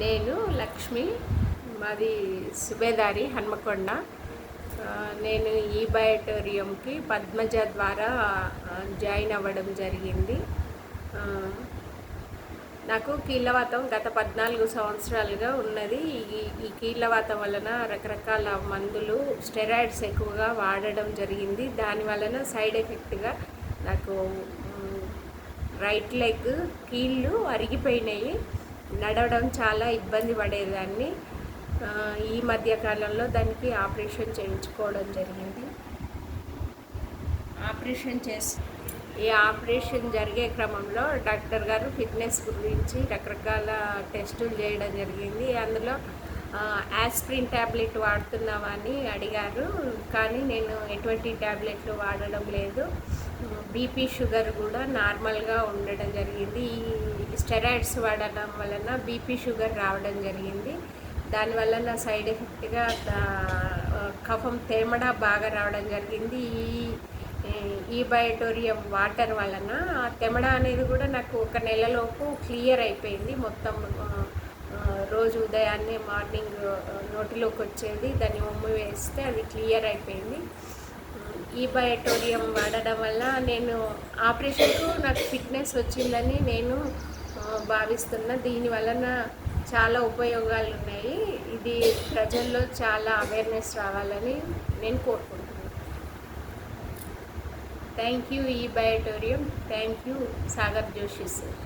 నేను లక్ష్మి, మాది సుబేదారి హన్మకొండ. నేను ఈ బయోటోరియంకి పద్మజ ద్వారా జాయిన్ అవ్వడం జరిగింది. నాకు కీళ్ళవాతం గత 14 సంవత్సరాలుగా ఉన్నది. ఈ కీళ్ళవాతం వలన రకరకాల మందులు, స్టెరాయిడ్స్ ఎక్కువగా వాడడం జరిగింది. దాని వలన సైడ్ ఎఫెక్ట్గా నాకు రైట్ లెగ్ కీళ్ళు అరిగిపోయినాయి. నడవడం చాలా ఇబ్బంది పడేదాన్ని. ఈ మధ్యకాలంలో దానికి ఆపరేషన్ చేయించుకోవడం జరిగింది. ఈ ఆపరేషన్ జరిగే క్రమంలో డాక్టర్ గారు ఫిట్నెస్ గురించి రకరకాల టెస్టులు చేయడం జరిగింది. అందులో యాస్ప్రిన్ ట్యాబ్లెట్ వాడుతున్నావా అని అడిగారు. కానీ నేను ఎటువంటి ట్యాబ్లెట్లు వాడడం లేదు. బీపీ, షుగర్ కూడా నార్మల్గా ఉండడం జరిగింది. ఈ స్టెరాయిడ్స్ వాడడం వలన బీపీ, షుగర్ రావడం జరిగింది. దానివల్ల నా సైడ్ ఎఫెక్ట్గా కఫం తేమడ బాగా రావడం జరిగింది. ఈ బయోటోరియం వాటర్ వలన తెమడ అనేది కూడా నాకు 1 నెలలోపు క్లియర్ అయిపోయింది. మొత్తం రోజు ఉదయాన్నే మార్నింగ్ నోటిలోకి వచ్చేది, దాన్ని ఉమ్మి వేస్తే అది క్లియర్ అయిపోయింది. ఈ బయోటోరియం వాడడం వల్ల నేను ఆపరేషన్కు నాకు ఫిట్నెస్ వచ్చిందని నేను భావిస్తున్నా. దీని వలన చాలా ఉపయోగాలు ఉన్నాయి. ఇది ప్రజల్లో చాలా అవేర్నెస్ రావాలని నేను కోరుకుంటున్నాను. థ్యాంక్ యూ ఈ బయోటోరియం. Thank you Sagar Joshi sir.